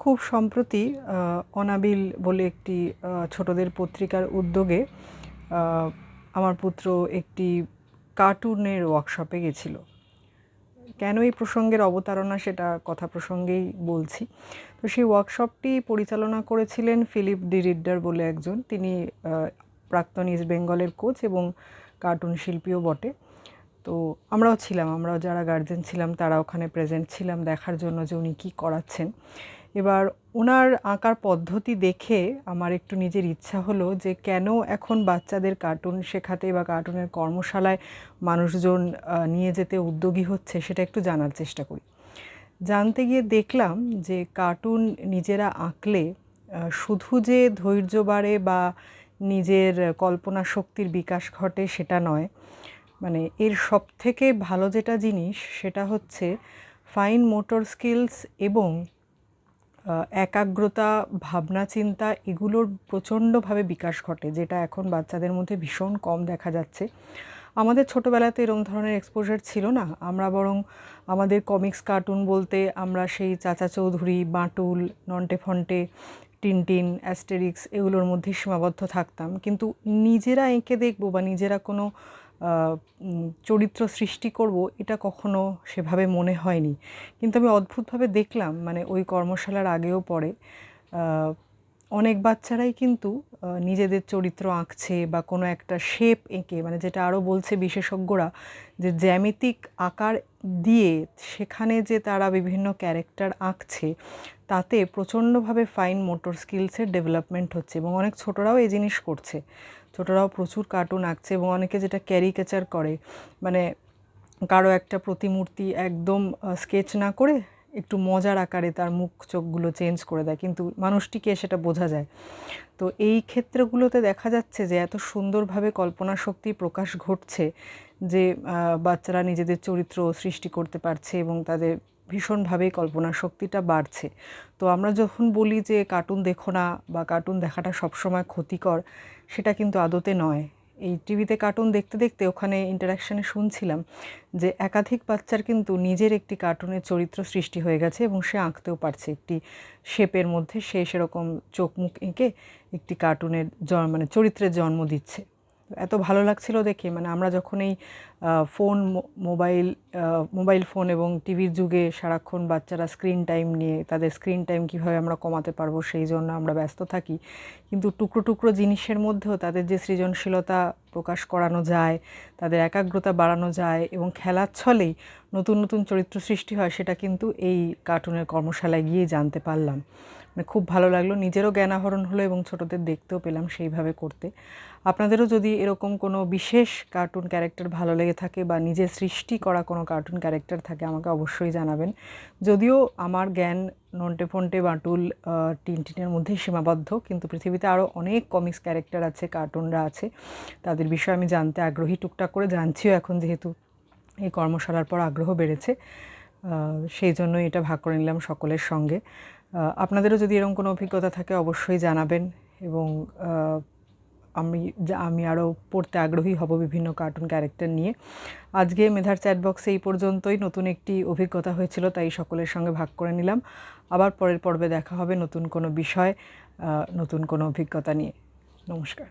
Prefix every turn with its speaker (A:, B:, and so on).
A: খুব সম্প্রতি অনাবিল বলে একটি ছোটদের পত্রিকার উদ্যোগে আমার পুত্র একটি কার্টুনের ওয়ার্কশপে গেছিল। কেন এই প্রসঙ্গের অবতারণা সেটা কথা প্রসঙ্গেই বলছি। তো সেই ওয়ার্কশপটি পরিচালনা করেছিলেন ফিলিপ ডি রিডার বলে একজন। তিনি প্রাক্তন ইস্ট বেঙ্গলের কোচ এবং কার্টুন শিল্পীও বটে। তো আমরাও যারা গার্জেন ছিলাম তারা ওখানে প্রেজেন্ট ছিলাম দেখার জন্য যে উনি কী করাচ্ছেন। এবার ওনার আঁকার পদ্ধতি দেখে আমার একটু নিজের ইচ্ছা হলো যে কেন এখন বাচ্চাদের কার্টুন শেখাতে বা কার্টুনের কর্মশালায় মানুষজন নিয়ে যেতে উদ্যোগী হচ্ছে সেটা একটু জানার চেষ্টা করি। জানতে গিয়ে দেখলাম যে কার্টুন নিজেরা আঁকলে শুধু যে ধৈর্য বাড়ে বা নিজের কল্পনা শক্তির বিকাশ ঘটে সেটা নয়, মানে এর সবথেকে ভালো যেটা জিনিস সেটা হচ্ছে ফাইন মোটর স্কিলস এবং একাগ্রতা, ভাবনা চিন্তা এগুলোর প্রচণ্ডভাবে বিকাশ ঘটে, যেটা এখন বাচ্চাদের মধ্যে ভীষণ কম দেখা যাচ্ছে। আমাদের ছোটোবেলাতে এরকম ধরনের এক্সপোজার ছিল না। আমরা বরং আমাদের কমিক্স কার্টুন বলতে আমরা সেই চাচা চৌধুরী, বাঁটুল, নন্টে ফন্টে, টিনটিন, অ্যাস্টেরিক্স এগুলোর মধ্যে সীমাবদ্ধ থাকতাম। কিন্তু নিজেরা এঁকে দেখব বা নিজেরা কোনো চরিত্র সৃষ্টি করব এটা কখনো সেভাবে মনে হয়নি। কিন্তু আমি অদ্ভুতভাবে দেখলাম, মানে ওই কর্মশালার আগেও পরে অনেক বাচ্চারাই কিন্তু নিজেদের চরিত্র আঁকছে বা কোনো একটা শেপ এঁকে, মানে যেটা আরও বলছে বিশেষজ্ঞরা যে জ্যামিতিক আকার দিয়ে সেখানে যে তারা বিভিন্ন ক্যারেক্টার আঁকছে তাতে প্রচণ্ডভাবে ফাইন মোটর স্কিলসের ডেভেলপমেন্ট হচ্ছে এবং অনেক ছোটরাও এই জিনিস করছে। ছোটরাও প্রচুর কার্টুন আঁকছে এবং অনেকে যেটা ক্যারিকেচার করে, মানে কারো একটা প্রতিমূর্তি একদম স্কেচ না করে একটু মজার আকারে তার মুখ চোখগুলো চেঞ্জ করে দেয়, কিন্তু মানুষটিকে সেটা বোঝা যায়। তো এই ক্ষেত্রগুলোতে দেখা যাচ্ছে যে এত সুন্দরভাবে কল্পনা শক্তি প্রকাশ ঘটছে যে বাচ্চারা নিজেদের চরিত্র সৃষ্টি করতে পারছে এবং তাদের ভীষণভাবেই কল্পনা শক্তিটা বাড়ছে। তো আমরা যখন বলি যে কার্টুন দেখো না বা কার্টুন দেখাটা সবসময় ক্ষতিকর, সেটা কিন্তু আদতে নয়। এই টিভিতে কার্টুন দেখতে দেখতে ওখানে ইন্টারাকশানে শুনছিলাম যে একাধিক বাচ্চার কিন্তু নিজের একটি কার্টুনের চরিত্র সৃষ্টি হয়ে গেছে এবং সে আঁকতেও পারছে একটি শেপের মধ্যে। সে সেরকম চোখ মুখ এঁকে একটি কার্টুনের মানে চরিত্রের জন্ম দিচ্ছে। এত ভালো লাগছিল দেখে, মানে আমরা যখন এই মোবাইল ফোন এবং টিভির যুগে সারাক্ষণ বাচ্চারা স্ক্রিন টাইম নিয়ে তাদের স্ক্রিন টাইম কীভাবে আমরা কমাতে পারবো সেই জন্য আমরা ব্যস্ত থাকি, কিন্তু টুকরো টুকরো জিনিসের মধ্যেও তাদের যে সৃজনশীলতা প্রকাশ করানো যায়, তাদের একাগ্রতা বাড়ানো যায় এবং খেলার ছলেই নতুন নতুন চরিত্র সৃষ্টি হয়, সেটা কিন্তু এই কার্টুনের কর্মশালায় গিয়েই জানতে পারলাম। মানে খুব ভালো লাগলো, নিজেরও জ্ঞান আহরণ হলো এবং ছোটদের দেখতেও পেলাম সেইভাবে করতে। আপনাদেরও যদি এরকম কোনো বিশেষ কার্টুন ক্যারেক্টার ভালো লেগে থাকে বা নিজের সৃষ্টি করা কোনো কার্টুন ক্যারেক্টার থাকে আমাকে অবশ্যই জানাবেন। যদিও আমার জ্ঞান নন্টে ফন্টে, বাঁটুল, টিনটিনের মধ্যেই সীমাবদ্ধ, কিন্তু পৃথিবীতে আরও অনেক কমিক্স ক্যারেক্টার আছে, কার্টুনরা আছে, তাদের বিষয়ে আমি জানতে আগ্রহী, টুকটাক করে জানছিও এখন, যেহেতু এই কর্মশালার পর আগ্রহ বেড়েছে। সেই জন্যই এটা ভাগ করে নিলাম সকলের সঙ্গে। আপনাদেরও যদি এরকম কোনো অভিজ্ঞতা থাকে অবশ্যই জানাবেন এবং আমি আরও পড়তে আগ্রহী হব বিভিন্ন কার্টুন ক্যারেক্টার নিয়ে। আজকে মেধার চ্যাট বক্সে এই পর্যন্তই। নতুন একটি অভিজ্ঞতা হয়েছিল, তাই সকলের সঙ্গে ভাগ করে নিলাম। আবার পরের পর্বে দেখা হবে নতুন কোনো বিষয়, নতুন কোনো অভিজ্ঞতা নিয়ে। নমস্কার।